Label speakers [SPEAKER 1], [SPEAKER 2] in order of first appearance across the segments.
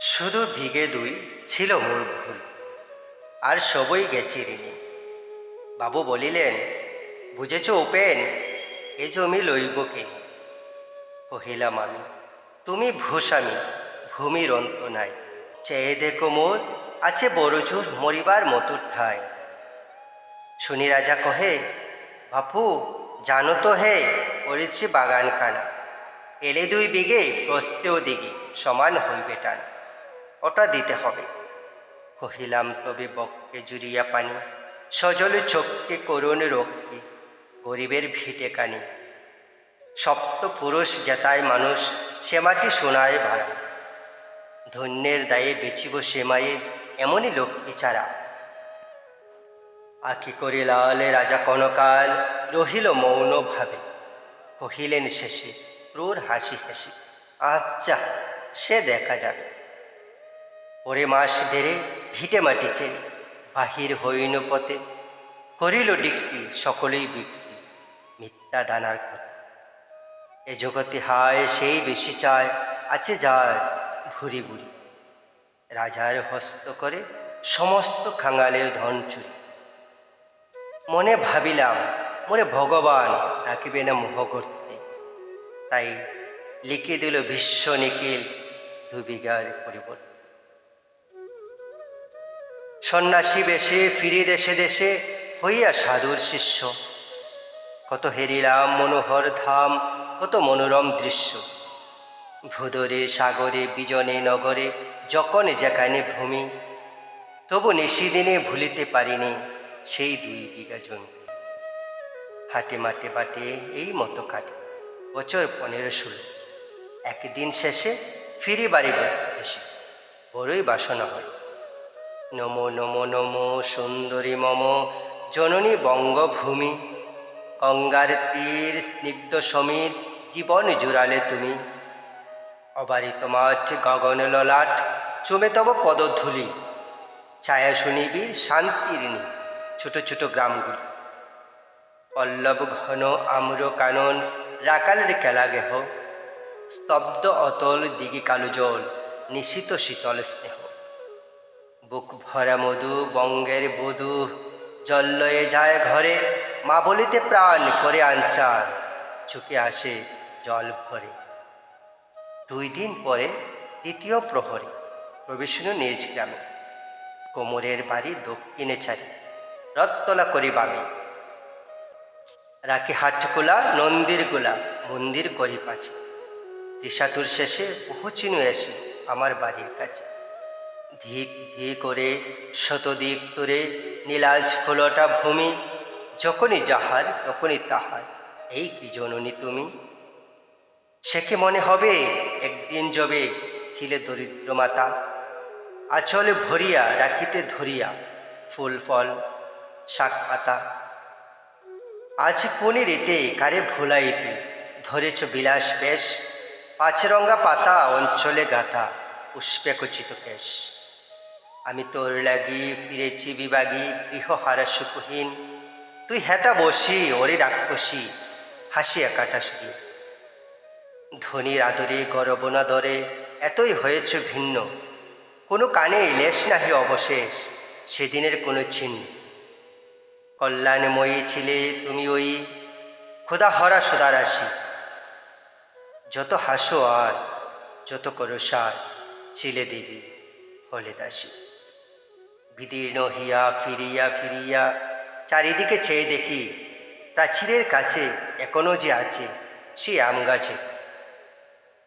[SPEAKER 1] শুধু বিঘে দুই ছিল মোর ভুল, আর সবই গেছে ঋণী। বাবু বলিলেন, বুঝেছ উপেন, এ জমি লইব কিনি। কহিলাম আমি, তুমি ভূস্বামী, ভূমির অন্ত নাই। চেয়ে দেখো মোর, আছে বড় জোর মরিবার মতো ঠাই। শুনি রাজা কহে, বাপু জানো তো হে, করেছি বাগান কানা। এলে দুই বিঘে প্রস্তেও দিঘি, সমান হইবে টান। ওটা দিতে হবে। কহিলাম, তবে বক্ষে জুড়িয়া পানি, সজল চক্ষে করুণ রক্ষী, গরিবের ভিটে কানি। সপ্ত পুরুষ জেতায় মানুষ, সে মাটি সোনায় ভাড়া। ধন্যের দায়ে বেচিব সে মায়ে, এমনই লক্ষ্মী ছাড়া। আঁকি করে লাল রাজা কনকাল, রহিল মৌন ভাবে। কহিলেন শেষে ক্রূর হাসি হেসে, আচ্ছা সে দেখা যাবে। পরে মাস ধরে ভিটে মাটি চেয়ে বাহির হইন পথে, করিল ডিক্কি সকলেই বিক্রি, মিথ্যা দানার কথা। এ জগতে হায় সেই বেশি চায়, আছে যার ভুরি ভুরি। রাজার হস্ত করে সমস্ত খাঙালের ধন চুরি। মনে ভাবিলাম, মনে ভগবান রাখিবে না মোহ করতে, তাই লিখে দিল বিশ্ব নিখিল 2 বিঘার পরিবর্তে। সন্ন্যাসী বেশে ফিরি দেশে দেশে, হইয়া সাধুর শিষ্য। কত হেরিলাম মনোহর ধাম, কত মনোরম দৃশ্য। ভূদরে সাগরে বিজনে নগরে, যখন যেখানে ভূমি, তবু নিশিদিনে ভুলিতে পারিনি সেই 2 বিঘা জমি। হাটে মাঠে বাটে এই মতো কাটে বছর 15-16। একদিন শেষে ফিরি বাড়ি এসে বড়ই বাসনা হয়। নমো নমো নমো সুন্দরী মম জননী বঙ্গভূমি। গঙ্গার তীর স্নিগ্ধ সমীর, জীবন জুড়ালে তুমি। অবারিত মাঠ গগন ললাট, চুমে তব পদধূলি। ছায়া শুনিবি শান্তির নি ছোট ছোট গ্রামগুলি। পল্লব ঘন আম্র কানন, রাকালের খেলা গেহ। স্তব্ধ অতল দিঘি কালো জল, নিশিত শীতল স্নেহ। বুক ভরা মধু বঙ্গের বধূ, জল লয়ে যায় ঘরে। মা বলিতে প্রাণ করে আঞ্চার, চুকে আসে জল ভরে। 2 দিন পরে দ্বিতীয় প্রহরে প্রবেশন নিজ গ্রামে। কোমরের বাড়ি দক্ষিণে ছাড়ি, রথতলা করি বামে। রাখি হাটকুলা নন্দীর গোলা, মন্দির করি পাছে। ত্রিশাতুর শেষে পৌঁছিনু এসে আমার বাড়ির কাছে। ধিক ধি করে শতদিক তোরে, নীলাজ খোলটা ভূমি। যখনই যাহার তখনই তাহার, এই কি জননী তুমি। সে কি মনে হবে একদিন যবে ছিলে দরিদ্র মাতা। আঁচলে ভরিয়া রাখিতে ধরিয়া ফুল ফল শাক পাতা। আজ কোন রীতে কারে ভুলাইতে ধরেছ বিলাস বেশ। 5 রঙা পাতা অঞ্চলে গাথা, পুষ্পে খচিত কেশ। আমি তোর লাগি ফিরেছি বিভাগী, গৃহহারা সুখহীন। তুই হেতা বসি ওরে রাক্ষসী, হাসিয়া কাটাস দিয়ে। ধনির আদরে গরব না দরে, এতই হয়েছ ভিন্ন। কোনো কানে লেশ নাহি অবশেষ, সেদিনের কোনো চিহ্ন। কল্যাণময়ী ছিলে তুমি ওই, ক্ষুধা হরা সুদারাশি। যত হাসো আর যত করো সার, ছিলে দেবী হলে দাসী। বিদীর্ণ হিয়া ফিরিয়া ফিরিয়া চারিদিকে চেয়ে দেখি, প্রাচীরের কাছে এখনো যে আছে সেই আম গাছে।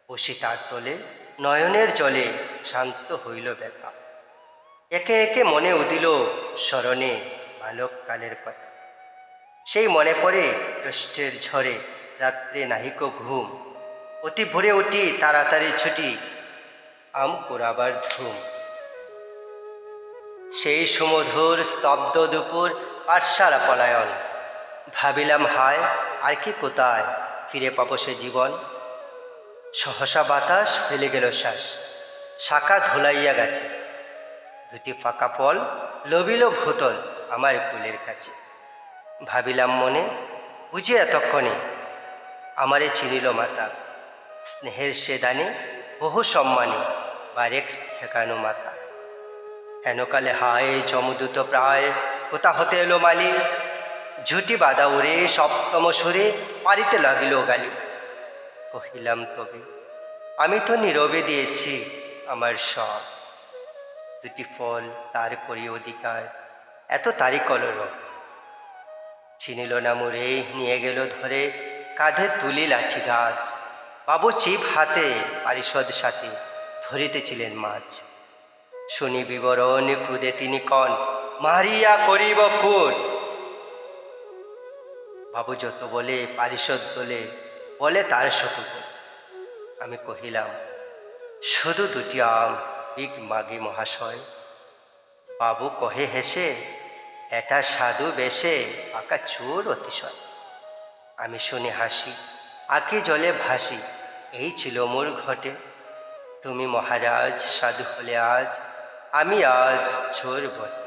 [SPEAKER 1] বসি তার তলে নয়নের জলে, শান্ত হইল ব্যথা। একে একে মনে উদিল স্মরণে বালককালের কথা। সেই মনে পড়ে জ্যৈষ্ঠের ঝড়ে রাত্রে নাহিক ঘুম। অতি ভোরে উঠি তাড়াতাড়ি ছুটি, আম কুড়াবার ধুম। সেই সুমধুর স্তব্ধ দুপুর, পাঠশালা পলায়ন। ভাবিলাম হায় আর কি কোথায় ফিরে পাবো সে জীবন। সহসা বাতাস ফেলে গেল শ্বাস, শাখা ধুলাইয়া গেছে। 2টি ফাঁকা ফল লবিল ভূতল আমার কুলের কাছে। ভাবিলাম মনে, বুঝে এতক্ষণে আমারে চিনিল মাতা। স্নেহের সে দানে বহু সম্মানে, বারেক ঠেকানো মাথা। হেনকালে হায় যমদূত প্রায়, কোথা হতে এলো মালি, ঝুটি বাঁধা উড়ে সপ্তম সুরে পারিতে লাগিল গালি। কহিলাম তবে আমি তো নীরবে দিয়েছি আমার সব, দুটি ফল তার করি অধিকার, এত তারি কলরব। চিনিল না মুরে নিয়ে গেল ধরে, কাঁধে তুলি লাঠি গাছ। বাবু চিপ হাতে পারিষদ সাথে ধরিতেছিলেন মাছ। শুনি বিবরণ ক্রুদে তিনি কন, মারিয়া করিব খুন। বাবু যত বলে পারিষদ তোলে, বলে তার শত্রু। আমি কহিলাম শুধু দুটি আম বিগ মাগি মহাশয়। বাবু কহে হেসে, এটা সাধু বেশে পাকা চোর অতিশয়। আমি শুনে হাসি, আঁকি জলে ভাসি, এই ছিল মোর ঘটে। তুমি মহারাজ সাধু হলে আজ, আমি আজ চোর বটে।